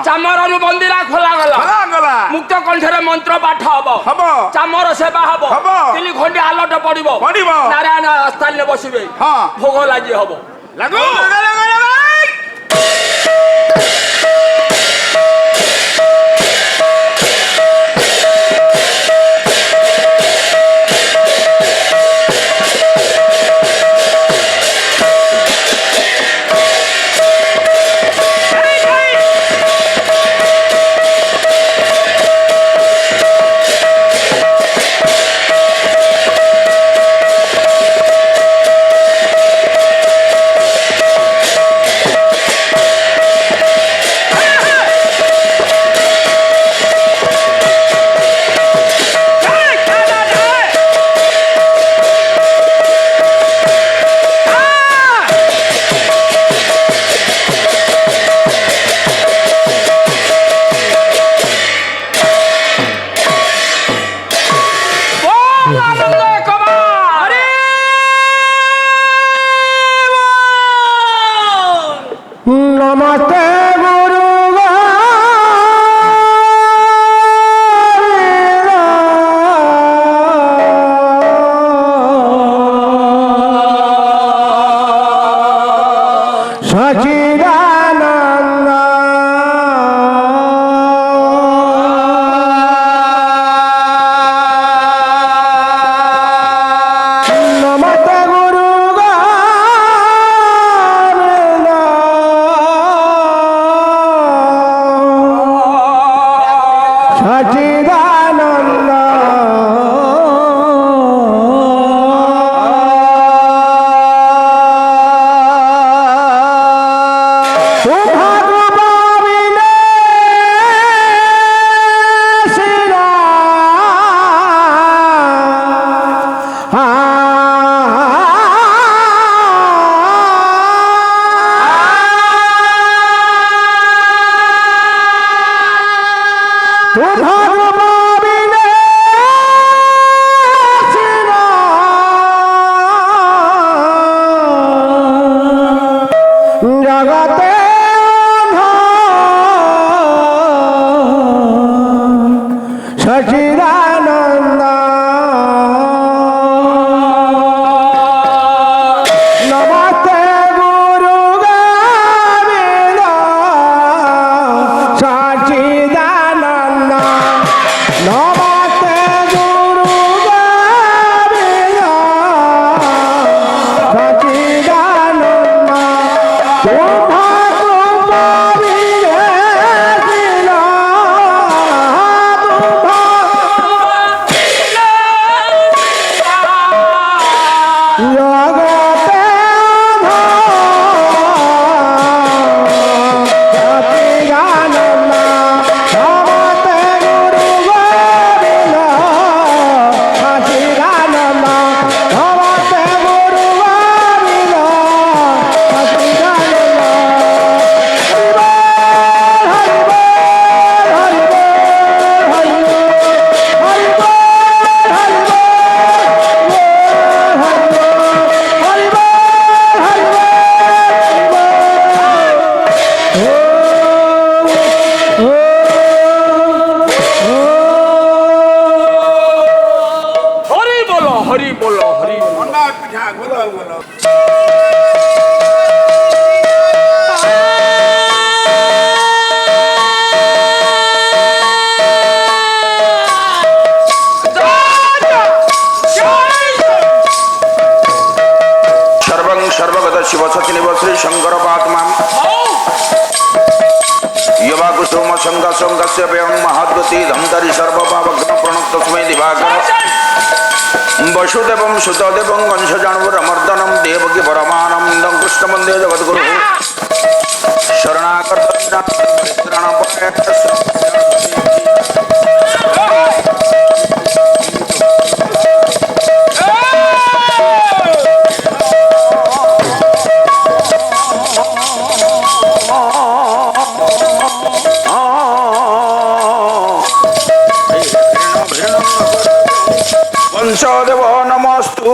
চামর মন্দিরা খোলা গলা মুক্ত কণ্ঠরে মন্ত্র পাঠ হব চামর সেবা হব 3 ঘণ্টা আলোট পড়িব নারায়ণ স্থানে বসিবে ভোগ লাগি হব লাগু वसुदेवं सुतदेवं वंशजाणुरमर्दनं देवकी परमानन्दं कृष्णवन्दे जगद्गुरुः वंशदेव नमस्तु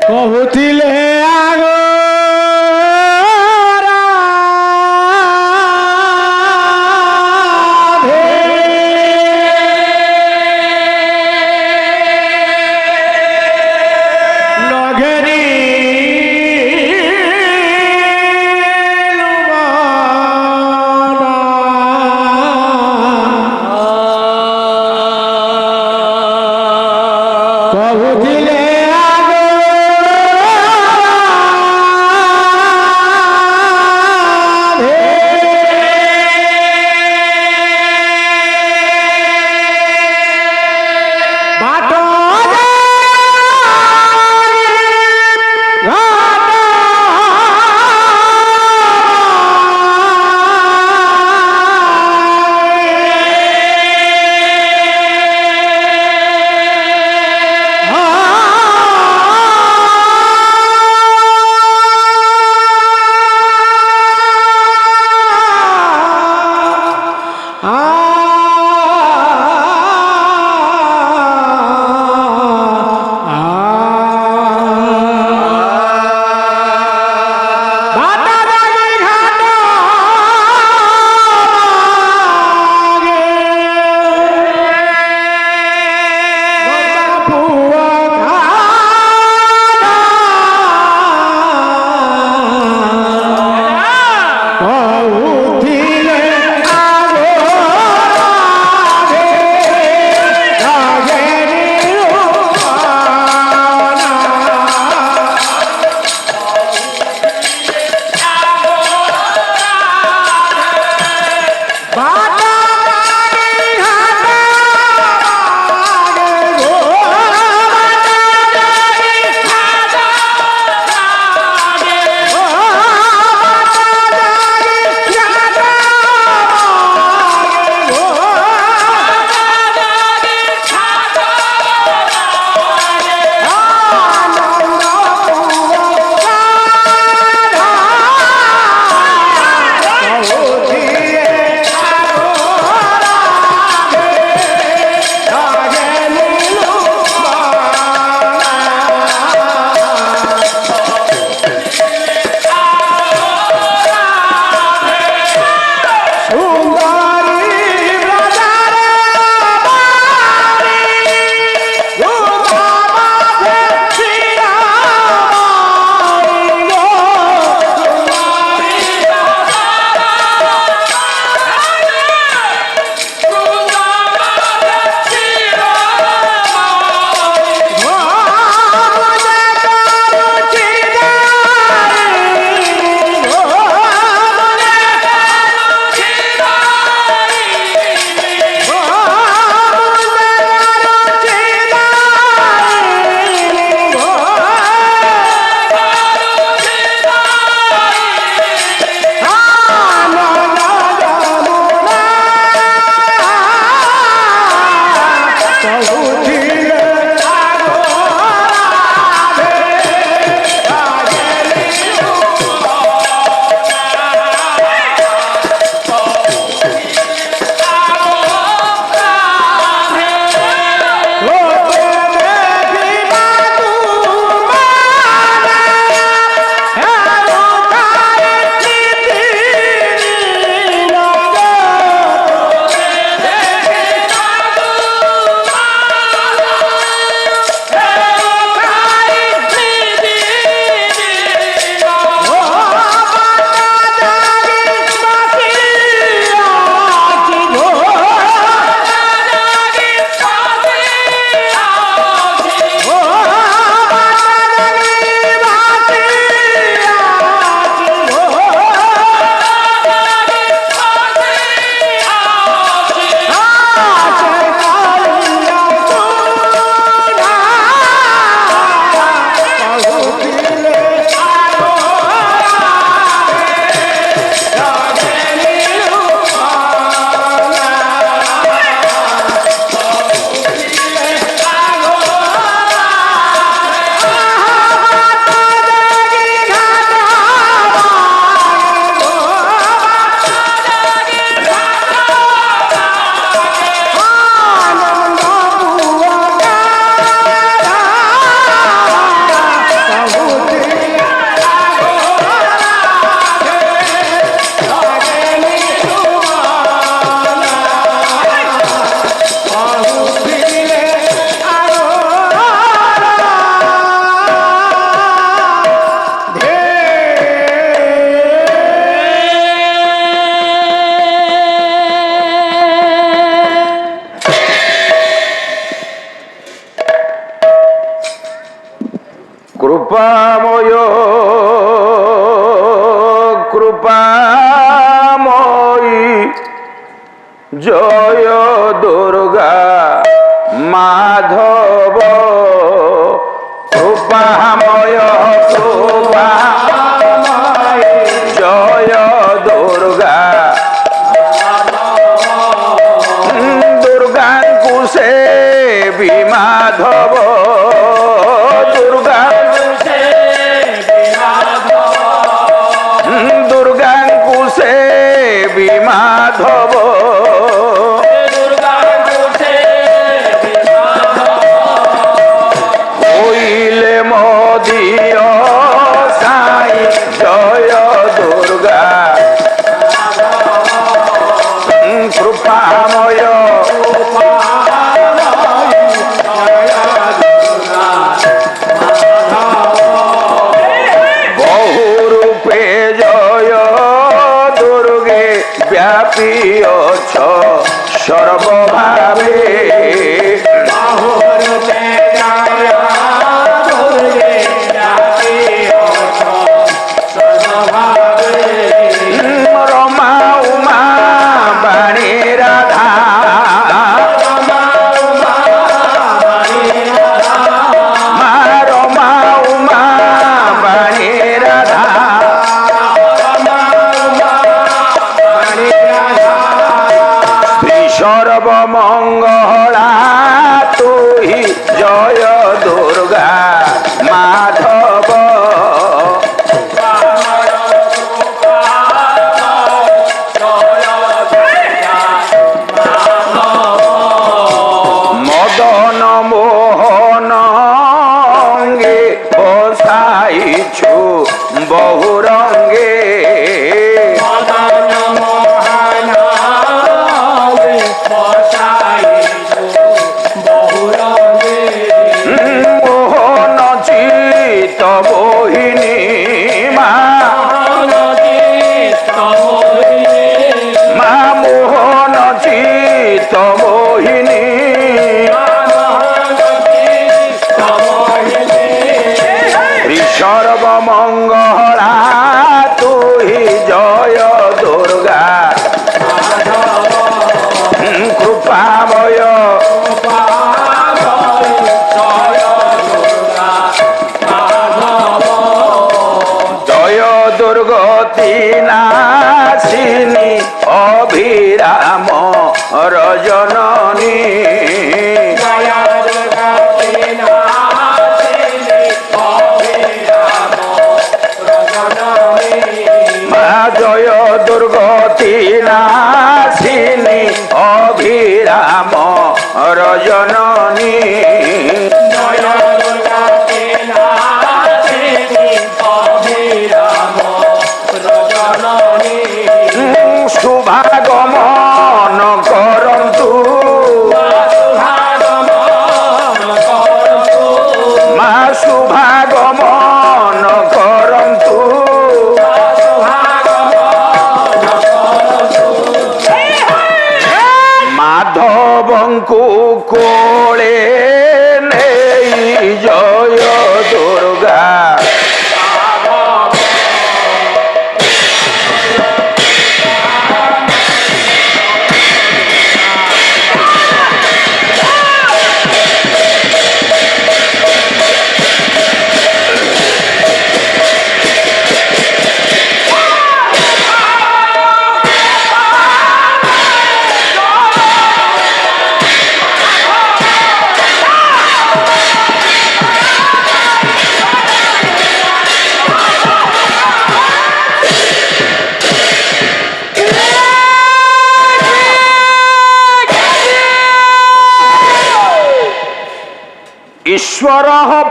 কহুতিলে আগো কহুতিলে আগো কৃপাময় কৃপাময়ী জয় দুর্গা মাধব কৃপাময় কৃপাময়ী জয় দুর্গা দুর্গাঙ্কু সেবি মাধব দুর্গাঙ্কু সেবি মাধব হইলে মদিয় সাই জয় দুর্গা কৃপাময় বহুরূপে জয় দুর্গে ব্যাপী অছ সর্বভাবে রমা উমা বাণী রাধা মা রমা উমা বাণী রাধা শ্রী সর্বমঙ্গলা তুই জয় দুর্গা মাধব মদন মোহন অঙ্গে বসাইছু বহুরঙ্গে মোহন চিত মোহিনী মা মা মোহন চিত মোহিনী সর্বমঙ্গলা তুই জয় দুর্গা কৃপাময় জয় দুর্গতি নাশিনী অভিরাম রজননী জয় দুর্গতি নাশিনী অভিরাম রজননী শুভাগমন করন্তু মা শুভাগমন করন্তু মাধবঙ্কু কোলে নেই জয় দুর্গা ईश्वर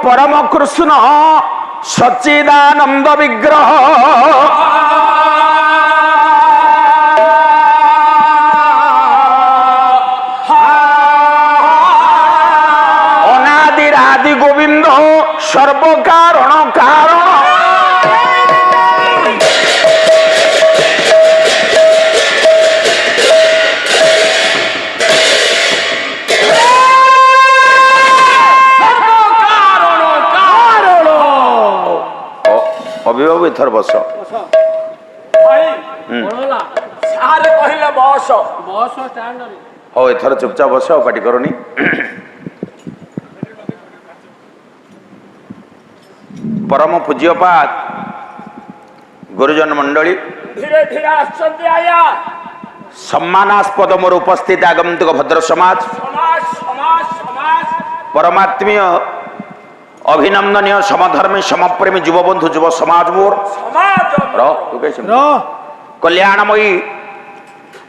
परम कृष्ण सच्चिदानंद विग्रह अनादिरादि गोविंद सर्व कारण कारण ଅଭିବାବୁ ଏଥର ବସ। ଭାଇ ସାରେ କହିଲେ ବସ ବସ ଷ୍ଟାଣ୍ଡରେ। ହଉ ଏଥର ଚୁପଚାପ ବସ, ଆଉ ପାଟି କରନି। ପରମ ପୂଜ୍ୟପାତ ଗୁରୁଜନ ମଣ୍ଡଳୀ, ଧୀରେ ଧୀରେ ଆସୁଛନ୍ତି ଆଜ୍ଞା। ସମ୍ମାନାସ୍ପଦ ମୋର ଉପସ୍ଥିତ ଆଗନ୍ତୁକ ଭଦ୍ର ସମାଜ, ସମାଜ ସମାଜ ସମାଜ ପରମାତ୍ମୀୟ ଅଭିନନ୍ଦନୀୟ ସମଧର୍ମୀ ସମପ୍ରେମୀ ଯୁବବନ୍ଧୁ ଯୁବ ସମାଜ ମୋର ସମାଜ କଲ୍ୟାଣମୟୀ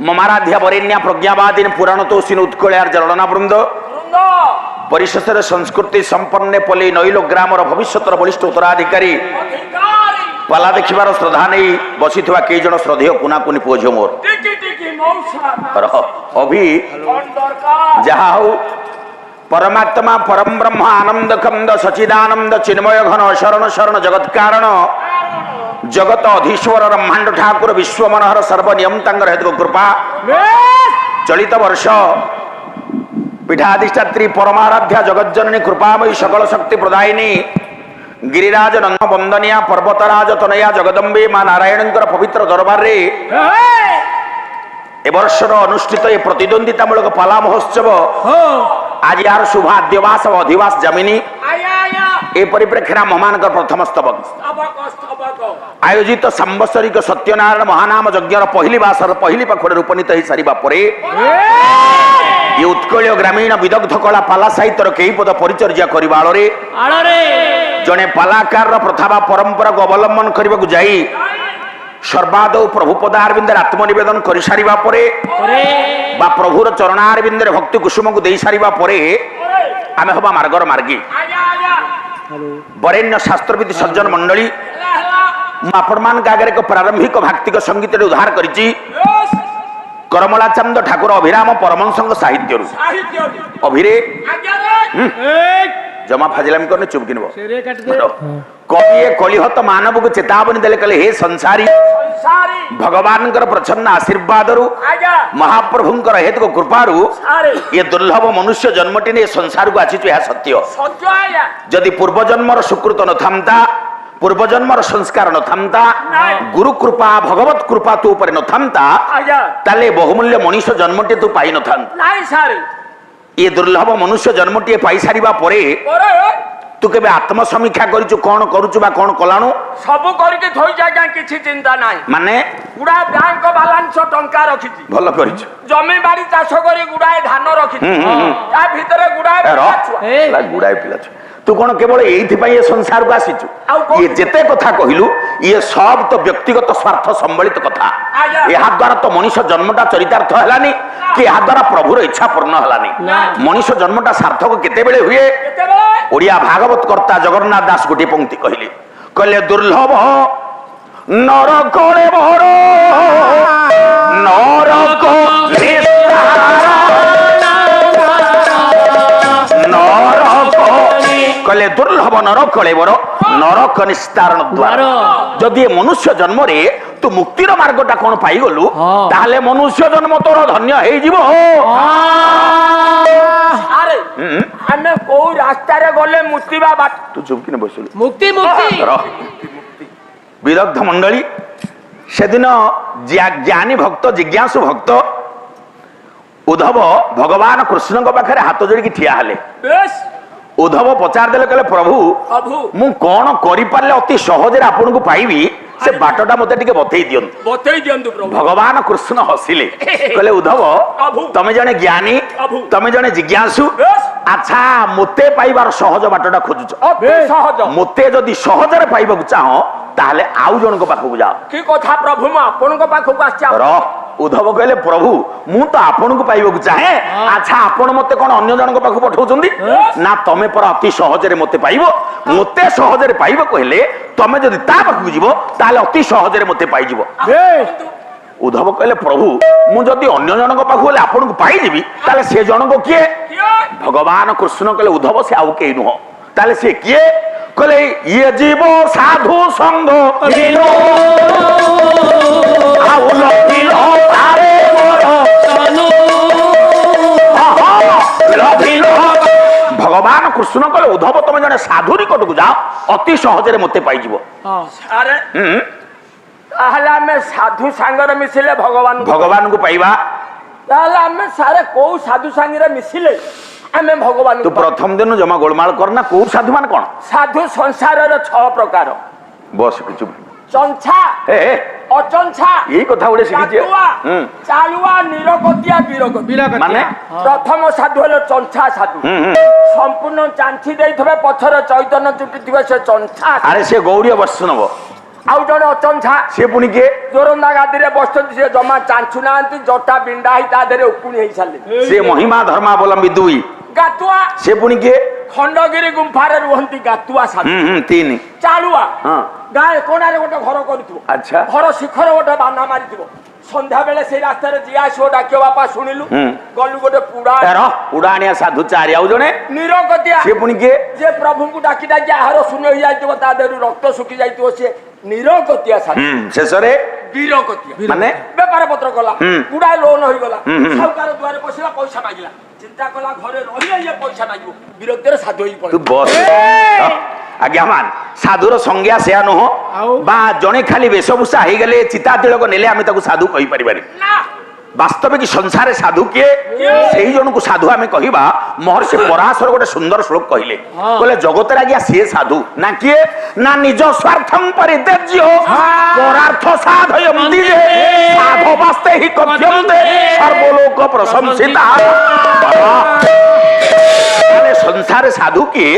ମମାରାଧ୍ୟା ବରେଣ୍ୟା ପ୍ରଜ୍ଞାବାଦିନ ପୁରାଣ ତୋଷିନ ଉତ୍କଳୟାର ଜଳନା ବୃନ୍ଦ, ବୃନ୍ଦ ପରିଶେଷରେ ସଂସ୍କୃତି ସମ୍ପନ୍ନେ ପଲ୍ଲୀ ନଇଲ ଗ୍ରାମର ଭବିଷ୍ୟତର ବଳିଷ୍ଠ ଉତ୍ତରାଧିକାରୀ ଅଧିକାରୀ ପାଲା ଦେଖିବାର ଶ୍ରଦ୍ଧା ନେଇ ବସିଥିବା କେଇ ଜଣ ଶ୍ରଦ୍ଧେୟ କୁନାକୁନି ପୁଅ ଝିଅ ମୋର ଟିକି ଟିକି ମଉସା ରହ। ଅଭି କଣ ଦରକାର? ଯାହା ହଉ ପରମାତ୍ମା ପରମ ବ୍ରହ୍ମ ଆନନ୍ଦ କନ୍ଦ ସଚିଦାନନ୍ଦ ଚିନ୍ମୟ ଘନ ଶରଣ ଶରଣ ଜଗତ କାରଣ ଜଗତ ଅଧୀଶ୍ୱର ବ୍ରହ୍ମାଣ୍ଡ ଠାକୁର ବିଶ୍ୱ ମନୋହର ସର୍ବନିୟମ ତାଙ୍କର ହେତୁ କୃପା ଚଳିତ ବର୍ଷ ପୀଠାଧିଷ୍ଠାତ୍ରୀ ପରମାରାଧ୍ୟା ଜଗଜ୍ଜନନୀ କୃପାମୟୀ ସକଳ ଶକ୍ତି ପ୍ରଦାୟିନୀ ଗିରିରାଜ ନନ୍ଦ ବନ୍ଦନିଆ ପର୍ବତରାଜ ତନୟା ଜଗଦମ୍ବେ ମା ନାରାୟଣଙ୍କର ପବିତ୍ର ଦରବାରରେ এ বর্ষর অনুষ্ঠিত এই প্রতিদ্বন্দ্বিতামূলক পালা মহোৎসব আজ আর শুভাদ্যবাস ও অধিবাস জমিনী আয়া আয়া এই পরিপ্রেক্ষীরে মহানগর প্রথম স্তবক স্তবক স্তবক আয়োজিত সাম্বৎসরিক সত্যনারায়ণ মহানাম যজ্ঞর পহিলি বাসর পহিলি পাখড়ে উপনীত হয়ে সারিবা পরে এই উৎকলীয় গ্রামীণ বিদগ্ধ কলা পালা সাহিত্যর কেই পদ পরিচর্যা করিবা আଳରେ জনে পালাকারর প্রথা বা পরম্পরাকে অবলম্বন করা যাই সর্বাদৌ প্রভু পদারবিন্দে আত্মনিবেদন করে সারিবা পরে বা প্রভুর চরণারবিন্দে ভক্তি কুসুমকে দেই সারিবা পরে আমি হবা মার্গর মার্গী আয়া আয়া বরেণ্য শাস্ত্রবিদ সজ্জন মন্ডলী হেলা হেলা ମୁଁ ଆପଣମାନଙ୍କ ଆଗରେ ଏକ ପ୍ରାରମ୍ଭିକ ଭାକ୍ତିକ ସଙ୍ଗୀତରେ ଉଦ୍ଧାର କରିଛି ବେଶ କରମଳାଚନ୍ଦ ଠାକୁର ଅଭିରାମ ପରମହଂସଙ୍କ ସାହିତ୍ୟରୁ। ସାହିତ୍ୟ ଅଭିରେ ଆଜ୍ଞା ରେ ଜମା ଫାଜିଲାମି କରିନି ଚୁପ୍ କିନିବ କବି ଏ କଳିହତ ମାନବକୁ ଚେତାବନୀ ଦେଲେ କହିଲେ ହେ ସଂସାରୀ ସଂସାରୀ ଭଗବାନଙ୍କର ପ୍ରଚ୍ଛନ୍ନ ଆଶୀର୍ବାଦରୁ ଆଜ୍ଞା ମହାପ୍ରଭୁଙ୍କର ହେତୁକ କୃପାରୁ ସାରେ ଏ ଦୁର୍ଲଭ ମନୁଷ୍ୟ ଜନ୍ମଟି ନେଇ ସଂସାରକୁ ଆସିଛୁ ଏହା ସତ୍ୟ। ସତ୍ୟ ଆଜ୍ଞା ଯଦି ପୂର୍ବଜନ୍ମର ସୁକୃତ ନଥାନ୍ତା ପୂର୍ବଜନ୍ମର ସଂସ୍କାର ନଥାନ୍ତା ଗୁରୁ କୃପା ଭଗବତ କୃପା ତୁ ଉପରେ ନଥାନ୍ତା ଆଜ୍ଞା ତାହେଲେ ବହୁମୂଲ୍ୟ ମଣିଷ ଜନ୍ମଟି ତୁ ପାଇନଥାନ୍ତୁ। ନାଇଁ ସାରେ ଏ ଦୁର୍ଲଭ ମନୁଷ୍ୟ ଜନ୍ମଟିଏ ପାଇସାରିବା ପରେ ପରେ ତୁ କେବେ ଆତ୍ମସମୀକ୍ଷା କରିଛୁ କଣ କରୁଛୁ ବା କଣ କଲାଣୁ? ସବୁ କରିକି ଥୋଇଛି ଆଜ୍ଞା କିଛି ଚିନ୍ତା ନାହିଁ। ମାନେ ଗୁଡାଏ ବ୍ୟାଙ୍କ ବାଲାନ୍ସ ଟଙ୍କା ରଖିଛି ଭଲ କରିଛୁ ଜମି ବାଡି ଚାଷ କରି ଗୁଡାଏ ଧାନ ରଖିଛି ତା ଭିତରେ ଗୁଡାଏ ପିଲା ଛୁଆ। ଗୁଡାଏ ପିଲା ଛୁଆ ତୁ କଣ କେବଳ ଏଇଥିପାଇଁ ଏ ସଂସାରକୁ ଆସିଛୁ? ଆଉ କଣ? ଇଏ ଯେତେ କଥା କହିଲୁ ଇଏ ସବ ତ ବ୍ୟକ୍ତିଗତ ସ୍ୱାର୍ଥ ସମ୍ବଳିତ କଥା। ଆଜ୍ଞା। ଏହା ଦ୍ୱାରା ତ ମଣିଷ ଜନ୍ମଟା ଚରିତାର୍ଥ ହେଲାନି କି ଏହା ଦ୍ୱାରା ପ୍ରଭୁର ଇଚ୍ଛା ପୂର୍ଣ୍ଣ ହେଲାନି। ମଣିଷ ଜନ୍ମଟା ସାର୍ଥକ କେତେବେଳେ ହୁଏ? କେତେବେଳେ ଓଡ଼ିଆ ଭାଗବତ କର୍ତ୍ତା ଜଗନ୍ନାଥ ଦାସ ଗୋଟିଏ ପଙ୍କ୍ତି କହିଲେ କହିଲେ ଦୁର୍ଲଭ ନରକଳେ ଭର ନରକ କହିଲେ ଦୁର୍ଲଭ ନରକଳେ ବର ନରକ ନିସ୍ତାରଣ ଦ୍ୱାର। ଯଦି ଏ ମନୁଷ୍ୟ ଜନ୍ମରେ ତୁ ମୁକ୍ତିର ମାର୍ଗଟା କଣ ପାଇଗଲୁ ତାହେଲେ ମନୁଷ୍ୟ ଜନ୍ମ ତୋର ଧନ୍ୟ ହେଇଯିବ। ଆରେ ଆମେ କୋଉ ରାସ୍ତାରେ ଗଲେ ମୁକ୍ତିବା ବାଟ ତୁ ଚୁପ୍ କିନା ବସିଲୁ ମୁକ୍ତି ମୁକ୍ତି ବିଦଗ୍ଧ ମଣ୍ଡଳୀ ସେଦିନ ଜ୍ଞାନୀ ଭକ୍ତ ଜିଜ୍ଞାସୁ ଭକ୍ତ ଉଦ୍ଧବ ଭଗବାନ କୃଷ୍ଣଙ୍କ ପାଖରେ ହାତ ଯୋଡ଼ିକି ଠିଆ ହେଲେ। ବେଶ ଉଦ୍ଧବ ପଚାରିଦେଲେ କହିଲେ ପ୍ରଭୁ ପ୍ରଭୁ ମୁଁ କଣ କରିପାରିଲେ ଅତି ସହଜରେ ଆପଣଙ୍କୁ ପାଇବି ସେ ବାଟଟା ମତେ ଟିକେ ବତେଇ ଦିଅନ୍ତୁ। ବତେଇ ଦିଅନ୍ତୁ ପ୍ରଭୁ। ଭଗବାନ କୃଷ୍ଣ ହସିଲେ କହିଲେ ଉଦ୍ଧବ ପ୍ରଭୁ ତମେ ଜଣେ ଜ୍ଞାନୀ ପ୍ରଭୁ ତମେ ଜଣେ ଜିଜ୍ଞାସୁ ବେଶ ଆଚ୍ଛା ମୋତେ ପାଇବାର ସହଜ ବାଟଟା ଖୋଜୁଛ। ଅତି ସହଜ ମୋତେ ଯଦି ସହଜରେ ପାଇବାକୁ ଚାହଁ ତାହେଲେ ଆଉ ଜଣଙ୍କ ପାଖକୁ ଯାଅ। କି କଥା ପ୍ରଭୁ ମୁଁ ଆପଣଙ୍କ ପାଖକୁ ଆସିଛି। ଉଦ୍ଧବ କହିଲେ ପ୍ରଭୁ ମୁଁ ତ ଆପଣଙ୍କୁ ପାଇବାକୁ ଚାହେଁ ଆଚ୍ଛା ଆପଣ ମତେ କଣ ଅନ୍ୟ ଜଣଙ୍କ ପାଖକୁ ପଠାଉଛନ୍ତି? ନା ତମେ ପରା ଅତି ସହଜରେ ମତେ ପାଇବ। ମତେ ସହଜରେ ପାଇବାକୁ ହେଲେ ତମେ ଯଦି ତା ପାଖକୁ ଯିବ ତାହେଲେ ଅତି ସହଜରେ ମତେ ପାଇଯିବ। ଉଦ୍ଧବ କହିଲେ ପ୍ରଭୁ ମୁଁ ଯଦି ଅନ୍ୟ ଜଣଙ୍କ ପାଖକୁ ହେଲେ ଆପଣଙ୍କୁ ପାଇଯିବି ତାହେଲେ ସେ ଜଣକ କିଏ? ଭଗବାନ କୃଷ୍ଣ କହିଲେ ଉଦ୍ଧବ ସେ ଆଉ କେହି ନୁହଁ। ତାହେଲେ ସେ କିଏ? କହିଲେ ଇଏ ଜୀବ ସାଧୁ ସଙ୍ଗ ভগবান কৃষ্ণ কলে উদ্ধব তুমি জনে সাধু নিকটକୁ যাও অতি সহজରେ মতে পাইଯିବ। আরে তাহলে আমি সাধু সাঙ্গরে মিশিলে ভগবানଙ୍କୁ পাଇବା। তাহলে আমি সারে কোউ সাধু সাঙ্গরে মিশিলে আমি ভগবান তু প্রথম দিন জমা গোলমাল করনা কোউ সাধু মানে কোন? সাধু সংসারের 6 প্রকার। বস কিছু চঞ্ছা অচঞ্ছা এই কথা গুলো শিখিছে। চালুয়া নিরগতিয়া বিরগতিয়া মানে প্রথম সাধু হলো চঞ্ছা সাধু, সম্পূর্ণ চাঞ্চি দেইথবে পছরে চৈতন্য চুটি থিবে সে চঞ্ছা। আরে সে গৌড়ী বৈষ্ণব। আউ জনে অচঞ্ছা সে পুনি কে জোরন্দা গাদিরে বসଛନ୍ତି, সে জমা চাঞ্চু নাহাନ୍ତି, জটা বিন্ডা হেই তা দেরে উকুনি হেই সালে। সে মহিমা ধর্মাবলম্বী দুই। গাতুয়া সে পুনি কে খଣ୍ଡଗିରି ଗୁମ୍ଫାରେ ରୁହନ୍ତି ଗାତୁଆ ସାଧୁ। ତିନି ଚାଲୁଆ ଗାଁ କୋଣାରେ ଗୋଟେ ଘର କରିଥିବ, ଆଚ୍ଛା ଘର ଶିଖର ଗୋଟେ ବାନା ମାରିଥିବ, ସନ୍ଧ୍ୟା ବେଳେ ସେଇ ରାସ୍ତାରେ ଯିଏ ଆସିବ ଡାକିବ ବାପା ଶୁଣିଲୁ, ଗଲୁ ଗୋଟେ ଉଡାଣିଆ ସାଧୁ ଚାରି ଆଉ ଜଣେ ନିରଗତିଆ। ସେ ପୁଣି କିଏ? ଯେ ପ୍ରଭୁଙ୍କୁ ଡାକି ଡାକି ଆହାର ଶୂନ୍ୟ ହେଇଯାଇଥିବ, ତା ଦେହରୁ ରକ୍ତ ଶୁଖି ଯାଇଥିବ, ସେ ନିରଗତିଆ ସାଧୁ। ଶେଷରେ ବିରଗତିଆ ମାନେ ବେପାର ପତ୍ର କଲା, ଗୁଡାଏ ଲୋନ ହେଇଗଲା, ସାହୁକାର ଦୁଆରେ ବସିଲା, ପଇସା ମାଗିଲା, ଚିନ୍ତା କଲା ଘରେ ରହିଲେ ଇଏ ପଇସା ମାଗିବ, ବିରକ୍ତିରେ ସାଧୁ ହେଇ ପଡିଲା। ଆଜ୍ଞା ମାନ ସାଧୁର ସଂଜ୍ଞା ସେୟା ନୁହଁ, ବା ଜଣେ ଖାଲି ବେଶଭୂଷା ହେଇଗଲେ ଚିତା ତିଳକ ନେଲେ ଆମେ ତାକୁ ସାଧୁ କହିପାରିବାନି। ବାସ୍ତବିକ ସଂସାରରେ ସାଧୁ କିଏ? ସେଇ ଜଣକୁ ସାଧୁ ଆମେ କହିବା। ମହର୍ଷି ପରାଶର ଗୋଟେ ସୁନ୍ଦର ଶ୍ଲୋକ କହିଲେ, କହିଲେ ଜଗତରେ ଆଜ୍ଞା ସିଏ ସାଧୁ ନା କିଏ? ନା ନିଜ ସ୍ୱାର୍ଥଂ ପରିତ୍ୟଜ୍ୟ ପରାର୍ଥ ସାଧୟନ୍ତି ଯେ ସାଧୁ ବାସ୍ତେ ହି କଥ୍ୟନ୍ତେ ସର୍ବଲୋକ ପ୍ରଶଂସିତା। ସଂସାରେ ସାଧୁ କିଏ?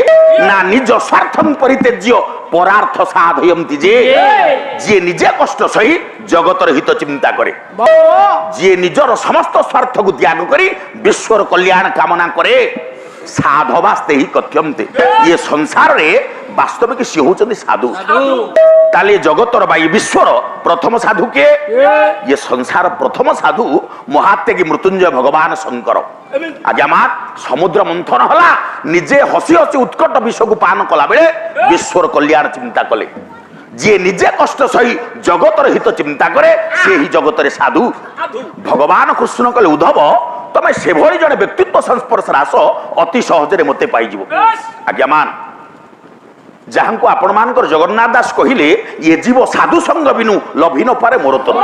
ନା ନିଜ ସ୍ୱାର୍ଥଂ ପରିତ୍ୟଜ୍ୟ ପରାର୍ଥ ସାଧୟନ୍ତି ଯେ ଯିଏ ନିଜେ କଷ୍ଟ ସହି ଜଗତର ହିତ ଚିନ୍ତା କରେ, ଯିଏ ନିଜର ସମସ୍ତ ସ୍ୱାର୍ଥକୁ ତ୍ୟାଗ କରି ବିଶ୍ୱର କଲ୍ୟାଣ କାମନା କରେ, ସାଧବାସ୍ତେ ହି କଥ୍ୟନ୍ତେ। ଇଏ ସଂସାରରେ ବାସ୍ତବିକ ସିଏ ହଉଛନ୍ତି ସାଧୁ। ତାହେଲେ ଜଗତର ବା ଏ ବିଶ୍ୱର ପ୍ରଥମ ସାଧୁ କିଏ? ଇଏ ସଂସାର ପ୍ରଥମ ସାଧୁ ମହାତ୍ୟାଗୀ ମୃତ୍ୟୁଞ୍ଜୟ ଭଗବାନ ଶଙ୍କର। ଆଜ୍ଞା ମା ସମୁଦ୍ର ମନ୍ଥନ ହେଲା, ନିଜେ ହସି ହସି ଉତ୍କଟ ବିଷକୁ ପାନ କଲା ବେଳେ ବିଶ୍ୱର କଲ୍ୟାଣ ଚିନ୍ତା କଲେ। ଯିଏ ନିଜେ କଷ୍ଟ ସହି ଜଗତର ହିତ ଚିନ୍ତା କରେ, ସେ ହିଁ ଜଗତରେ ସାଧୁ। ଭଗବାନ କୃଷ୍ଣ କଲେ ଉଦ୍ଧବ ତମେ ସେଭଳି ଜଣେ ବ୍ୟକ୍ତିତ୍ୱ ସଂସ୍ପର୍ଶରେ ଆସ, ଅତି ସହଜରେ ମତେ ପାଇଯିବ। ଆଜ୍ଞା ମାନ ଯାହାଙ୍କୁ ଆପଣ ମାନଙ୍କର ଜଗନ୍ନାଥ ଦାସ କହିଲେ, ଇଏ ଜୀବ ସାଧୁ ସଙ୍ଗ ବିନୁ ଲଭି ନ ପାରେ ମୋର ତନୁ।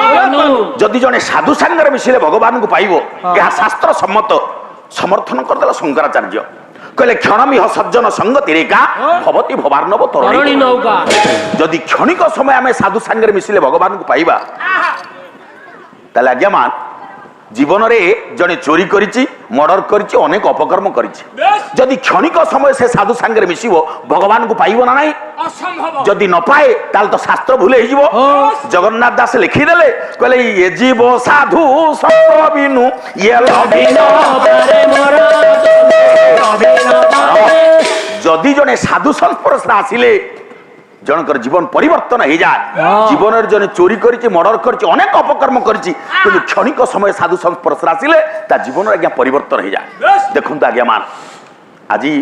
ଯଦି ଜଣେ ସାଧୁ ସାଙ୍ଗରେ ମିଶିଲେ ଭଗବାନଙ୍କୁ ପାଇବ, ଏହା ଶାସ୍ତ୍ର ସମ୍ମତ ସମର୍ଥନ କରିଦେଲା ଶଙ୍କରାଚାର୍ଯ୍ୟ। କହିଲେ କ୍ଷଣମିହ ସଜ୍ଜନ ସଙ୍ଗତିରେକା ଭବତି ଭବାର୍ଣ୍ଣବ ତରଣୀ ନୌକା। ଯଦି କ୍ଷଣିକ ସମୟ ଆମେ ସାଧୁ ସାଙ୍ଗରେ ମିଶିଲେ ଭଗବାନଙ୍କୁ ପାଇବା, ତାହେଲେ ଆଜ୍ଞା ମାନ ଜୀବନରେ ଜଣେ ଚୋରି କରିଛି, ମର୍ଡର କରିଛି, ଅନେକ ଅପକର୍ମ କରିଛି, ଯଦି କ୍ଷଣିକ ସମୟ ସେ ସାଧୁ ସାଙ୍ଗରେ ମିଶିବ ଭଗବାନଙ୍କୁ ପାଇବ ନା ନାହିଁ? ଯଦି ନ ପାଏ ତାହେଲେ ତ ଶାସ୍ତ୍ର ଭୁଲ ହେଇଯିବ। ଜଗନ୍ନାଥ ଦାସ ଲେଖିଦେଲେ, କହିଲେ ଇଏ ଜୀବ ସାଧୁ ସଙ୍ଗ ବିନୁ ଇଏ ଲଭି ନ ପାରେ ମୋର ତନୁ। ଯଦି ଜଣେ ସାଧୁ ସଂସ୍ପର୍ଶରେ ଆସିଲେ ଜଣଙ୍କର ଜୀବନ ପରିବର୍ତ୍ତନ ହେଇଯାଏ। ଜୀବନରେ ଜଣେ ଚୋରି କରିଛି, ମର୍ଡର କରିଛି, ଅନେକ ଅପକର୍ମ କରିଛି, କିନ୍ତୁ କ୍ଷଣିକ ସମୟ ସାଧୁ ସଂସ୍ପର୍ଶରେ ଆସିଲେ ତା ଜୀବନରେ ଆଜ୍ଞା ପରିବର୍ତ୍ତନ ହେଇଯାଏ। ଦେଖନ୍ତୁ ଆଜ୍ଞା ମାନ ଆଜି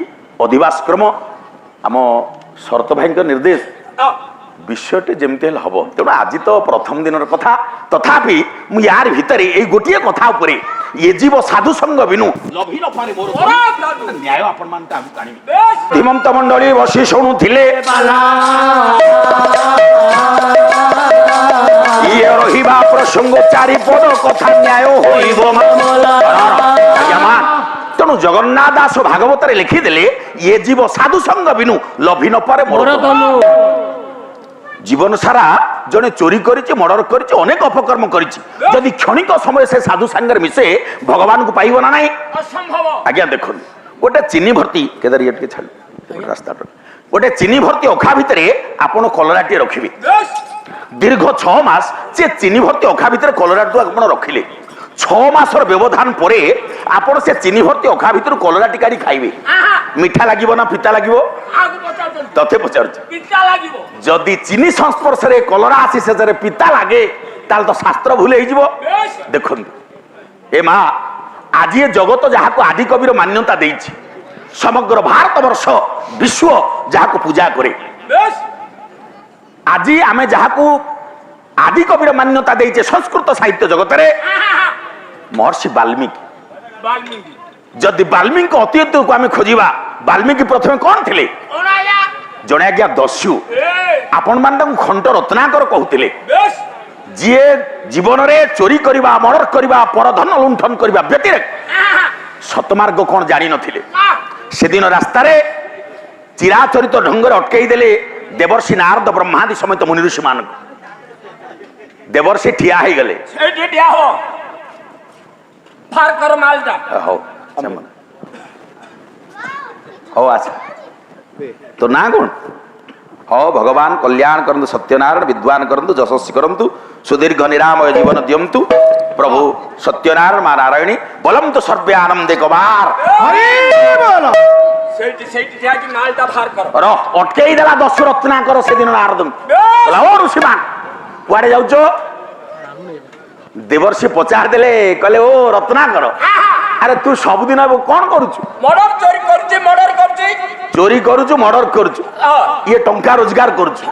ଅଧିବାସ କ୍ରମ ଆମ ଶରତ ଭାଇଙ୍କ ନିର୍ଦ୍ଦେଶ, ବିଷୟଟି ଯେମିତି ହେଲେ ହବ। ତେଣୁ ଆଜି ତ ପ୍ରଥମ ଦିନର କଥା, ତଥାପି ମୁଁ ୟାର ଭିତରେ ଏଇ ଗୋଟିଏ କଥା ଉପରେ, ଇଏ ଜୀବ ସାଧୁ ସଙ୍ଗ ବିନୁ ଲଭି ନ ପାରେ ମୋର ନ୍ୟାୟ ଆପଣ ମାନେ ଆଣିବେ। ଧୀମନ୍ତ ମଣ୍ଡଳୀ ବସି ଶୁଣୁଥିଲେ, ଇଏ ରହିବା ପ୍ରସଙ୍ଗ ଚାରିପଦ କଥା ନ୍ୟାୟ ହୋଇବ। ତେଣୁ ଜଗନ୍ନାଥ ଦାସ ଭାଗବତରେ ଲେଖିଦେଲେ, ଇଏ ଜୀବ ସାଧୁ ସଙ୍ଗ ବିନୁ ଲଭି ନ ପାରେ ମୋର ତନୁ। ଜୀବନ ସାରା ଜଣେ ଚୋରି କରିଛି, ମର୍ଡର କରିଛି, ଅନେକ ଅପକର୍ମ କରିଛି, ଯଦି କ୍ଷଣିକ ସମୟ ସେ ସାଧୁ ସାଙ୍ଗରେ ମିଶେ ଭଗବାନଙ୍କୁ ପାଇବ ନା ନାହିଁ? ଆଜ୍ଞା ଦେଖନ୍ତୁ, ଗୋଟେ ଚିନି ଭର୍ତ୍ତି କେଦାର ଇଏ ଟିକେ ଛାଡି ରାସ୍ତା, ଗୋଟେ ଚିନି ଭର୍ତ୍ତି ଅଖା ଭିତରେ ଆପଣ କଲରାଟିଏ ରଖିବେ। ଦୀର୍ଘ 6 ମାସ ସେ ଚିନି ଭର୍ତ୍ତି ଅଖା ଭିତରେ କଲରାଟିକୁ ଆପଣ ରଖିଲେ, 6 ମାସର ବ୍ୟବଧାନ ପରେ ଆପଣ ସେ ଚିନି ଭର୍ତ୍ତି ଅଖା ଭିତରୁ କଲରାଟି କାଢି ଖାଇବେ, ମିଠା ଲାଗିବ ନା ପିତା ଲାଗିବ? ତତେ ପଚାରୁଛି, ଯଦି ଚିନି ସଂସ୍ପର୍ଶରେ କଲରା ଆସି ଶେଷରେ ପିତା ଲାଗେ ତାହେଲେ ତ ଶାସ୍ତ୍ର ଭୁଲ ହେଇଯିବ। ଦେଖନ୍ତୁ ଏ ମା ଆଜି ଏ ଜଗତ ଯାହାକୁ ଆଦି କବିର ମାନ୍ୟତା ଦେଇଛି, ସମଗ୍ର ଭାରତ ବର୍ଷ ବିଶ୍ୱ ଯାହାକୁ ପୂଜା କରେ, ଆଜି ଆମେ ଯାହାକୁ ଆଦି କବିର ମାନ୍ୟତା ଦେଇଛେ ସଂସ୍କୃତ ସାହିତ୍ୟ ଜଗତରେ, ମହର୍ଷି ବାଲ୍ମୀକି। ଯଦି ବାଲ୍ମୀକି ଅତୀତକୁ ଆମେ ଖୋଜିବା ବାଲ୍ମୀକି ପ୍ରଥମେ କଣ ଥିଲେ? ଜଣେ ଆଜ୍ଞା ଦସ୍ୟୁ। ଆପଣ ମାନେ ତାଙ୍କୁ ଖଣ୍ଡ ରତ୍ନାକର କହୁଥିଲେ, ଯିଏ ଜୀବନରେ ଚୋରି କରିବା, ମର୍ଡର କରିବା, ପରଧନ ଲୁଣ୍ଠନ କରିବା ବ୍ୟତିରେକ ସତମାର୍ଗ କଣ ଜାଣିନଥିଲେ। ସେଦିନ ରାସ୍ତାରେ ଚିରାଚରିତ ଢଙ୍ଗରେ ଅଟକେଇ ଦେଲେ ଦେବର୍ଷି ନାରଦ ବ୍ରହ୍ମାଦି ସମେତ ମୁନି ଋଷି ମାନଙ୍କୁ। ଦେବର୍ଷି ଠିଆ ହେଇଗଲେ। ହଉ ଆଚ୍ଛା, ତୋ ନାଁ କଣ? ହଉ ଭଗବାନ କଲ୍ୟାଣ କରନ୍ତୁ, ସତ୍ୟନାରାୟଣ ବିଦ୍ୱାନ କରନ୍ତୁ, ଯଶସ୍ୱୀ କରନ୍ତୁ, ସୁଦୀର୍ଘ ନିରାମୟ ଜୀବନ ଦିଅନ୍ତୁ ପ୍ରଭୁ ସତ୍ୟନାରାୟଣ ମା ନାରାୟଣୀ ବଲନ୍ତୁ ସର୍ବେ ଆନନ୍ଦେ କବାର। ଅଟକେଇ ଦେଲା ଦସ୍ୟୁ ରତ୍ନାକର ସେଦିନ ନାରଦ। ଓ ଋଷିମାନ କୁଆଡେ ଯାଉଛ? ଦେବର୍ଷି ପଚାରି ଦେଲେ, କହିଲେ ଓ ରତ୍ନାକର, ଆରେ ତୁ ସବୁଦିନ କଣ କରୁଛୁ? ଚୋରି କରୁଛୁ, ମର୍ଡର କରୁଛୁ, ଇଏ ଟଙ୍କା ରୋଜଗାର କରୁଛୁ,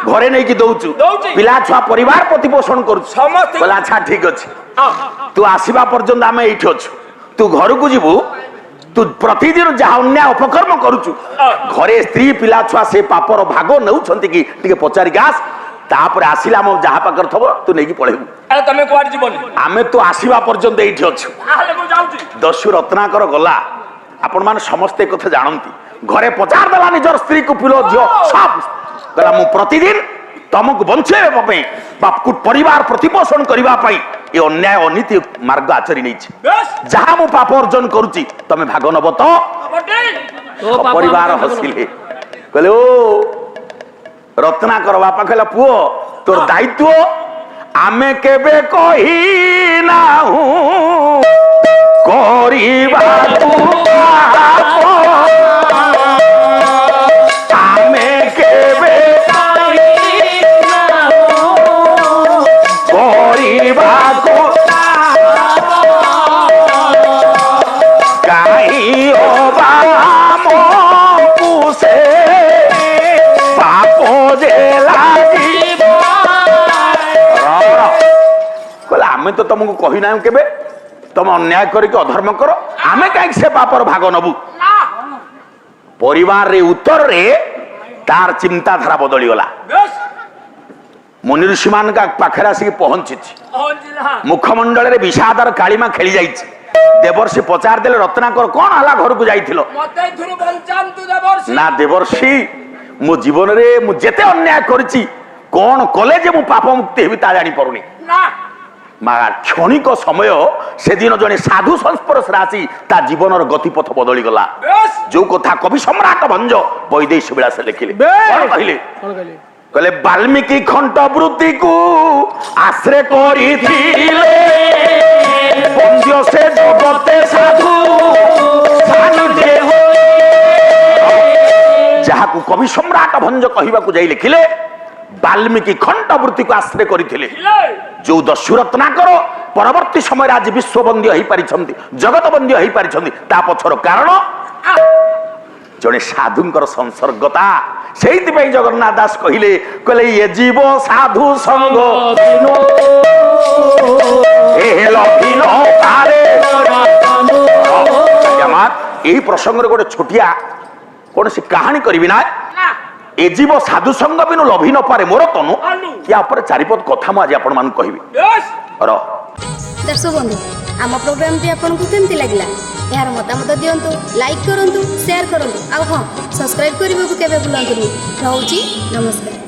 ଘରେ ନେଇକି ଦଉଛୁ, ପିଲା ଛୁଆ ପରିବାର ପ୍ରତିପୋଷଣ କରୁଛୁ। କହିଲେ ଆଚ୍ଛା ଠିକ ଅଛି, ତୁ ଆସିବା ପର୍ଯ୍ୟନ୍ତ ଆମେ ଏଇଠି ଅଛୁ। ତୁ ଘରକୁ ଯିବୁ, ତୁ ପ୍ରତିଦିନ ଯାହା ଅନ୍ୟାୟ ଅପକର୍ମ କରୁଛୁ, ଘରେ ସ୍ତ୍ରୀ ପିଲା ଛୁଆ ସେ ପାପର ଭାଗ ନେଉଛନ୍ତି କି ଟିକେ ପଚାରିକି ଆସ। ତାପରେ ଆସିଲେ ଆମ ଯାହା ପାଖରେ ଥବ ତୁ ନେଇକି ପଳେଇବୁ। ତମେ କୁଆଡେ ଯିବନି, ଆମେ ତୁ ଆସିବା ପର୍ଯ୍ୟନ୍ତ ଏଇଠି ଅଛୁ। ଦସ୍ୟୁ ରତ୍ନାକର ଗଲା। ଆପଣ ମାନେ ସମସ୍ତେ କଥା ଜାଣନ୍ତି। ଘରେ ପଚାର ଦେଲା ନିଜର ସ୍ତ୍ରୀକୁ, ପିଲ ଝିଅ ସବ କହିଲା, ମୁଁ ପ୍ରତିଦିନ ତମକୁ ବଞ୍ଚେଇବା ପାଇଁ ବା ପରିବାର ପ୍ରତିପୋଷଣ କରିବା ପାଇଁ ଏ ଅନ୍ୟାୟ ଅନୀତି ମାର୍ଗ ଆଚରି ନେଇଛି। ଯାହା ମୁଁ ପାପ ଅର୍ଜନ କରୁଛି ତମେ ଭାଗ ନବ ତ? ପରିବାର ହସିଲେ, କହିଲେ ଓ ରତ୍ନାକର ବାପା କହିଲା, ପୁଅ ତୋର ଦାୟିତ୍ୱ ଆମେ କେବେ କହି ନାହୁଁ କରିବାକୁ, ଆମେ କେବେ କରିବାକୁ କାହିଁ ଅବା ଆମକୁ ସେ ପାପ ଯେ ଲାଗିବ। କହିଲେ ଆମେ ତ ତମକୁ କହିନାହୁଁ କେବେ ତମେ ଅନ୍ୟାୟ କରିକି ଅଧର୍ମ କର, ଆମେ କାହିଁକି ସେ ପାପର ଭାଗ ନବୁ? ପରିବାରରେ ଉତ୍ତରରେ ତାର ଚିନ୍ତାଧାରା ବଦଳିଗଲା। ମୁନି ଋଷି ମାନଙ୍କ ପାଖରେ ଆସିକି ପହଞ୍ଚିଛି। ମୁଖମଣ୍ଡଳରେ ବିଷାଦର କାଳିମା ଖେଳି ଯାଇଛି। ଦେବର୍ଷି ପଚାରି ଦେଲେ, ରତ୍ନାକର କଣ ହେଲା, ଘରକୁ ଯାଇଥିଲ? ନା ଦେବର୍ଷି, ମୋ ଜୀବନରେ ମୁଁ ଯେତେ ଅନ୍ୟାୟ କରିଛି, କଣ କଲେ ଯେ ମୁଁ ପାପ ମୁକ୍ତି ହେବି ତା ଜାଣିପାରୁନି। କ୍ଷଣିକ ସମୟ ସେଦିନ ଜଣେ ସାଧୁ ସଂସ୍ପର୍ଶରେ ଆସି ତା ଜୀବନର ଗତିପଥ ବଦଳିଗଲା। ଯୋଉ କଥା କବି ସମ୍ରାଟ ଭଞ୍ଜ ବୈଦେହୀ ବିଳାସରେ ଲେଖିଲେ। କଣ କହିଲେ? କହିଲେ ବାଲ୍ମୀକି ଖଣ୍ଡ ବୃତ୍ତିକୁ ଆଶ୍ରୟ କରିଥିଲେ, ବନ୍ଦ୍ୟ ସେ ଜଗତେ ସାଧୁ ଯାହାକୁ କବି ସମ୍ରାଟ ଭଞ୍ଜ କହିବାକୁ ଯାଇ ଲେଖିଲେ, ବାଲ୍ମୀକି ଖଣ୍ଡ ବୃତ୍ତିକୁ ଆଶ୍ରୟ କରିଥିଲେ। ଯୋଉ ଦସ୍ୟୁ ରତ୍ନାକର ପରବର୍ତ୍ତୀ ସମୟରେ ଆଜି ବିଶ୍ୱବନ୍ଦୀ ହେଇପାରିଛନ୍ତି, ଜଗତ ବନ୍ଦୀ ହେଇପାରିଛନ୍ତି, ତା ପଛର କାରଣ ଜଣେ ସାଧୁଙ୍କର ସଂସର୍ଗତା। ସେଇଥିପାଇଁ ଜଗନ୍ନାଥ ଦାସ କହିଲେ, କହିଲେ ଏ ଜୀବ ସାଧୁ ସଙ୍ଗ এই প্রসঙ্গে গোটে ছোটিয়া কৌশি কাহিনী করবি না। এ জীব সাধু সঙ্গ বিনু লভি নপারে মোর তনু। ইয়া উপরে চারিপদ কথা মু আজ আপন মানুষ কহিবি। দর্শক বন্ধু, আম প্রোগ্রামটি আপনার কেমতি লাগিলা এর মতামত দিয়ন্তু, লাইক করন্তু, শেয়ার করন্তু, আর হ্যাঁ সবসক্রাইব করিবাকু কেবে ভুলন্তুনি। রহুছি, নমস্কার।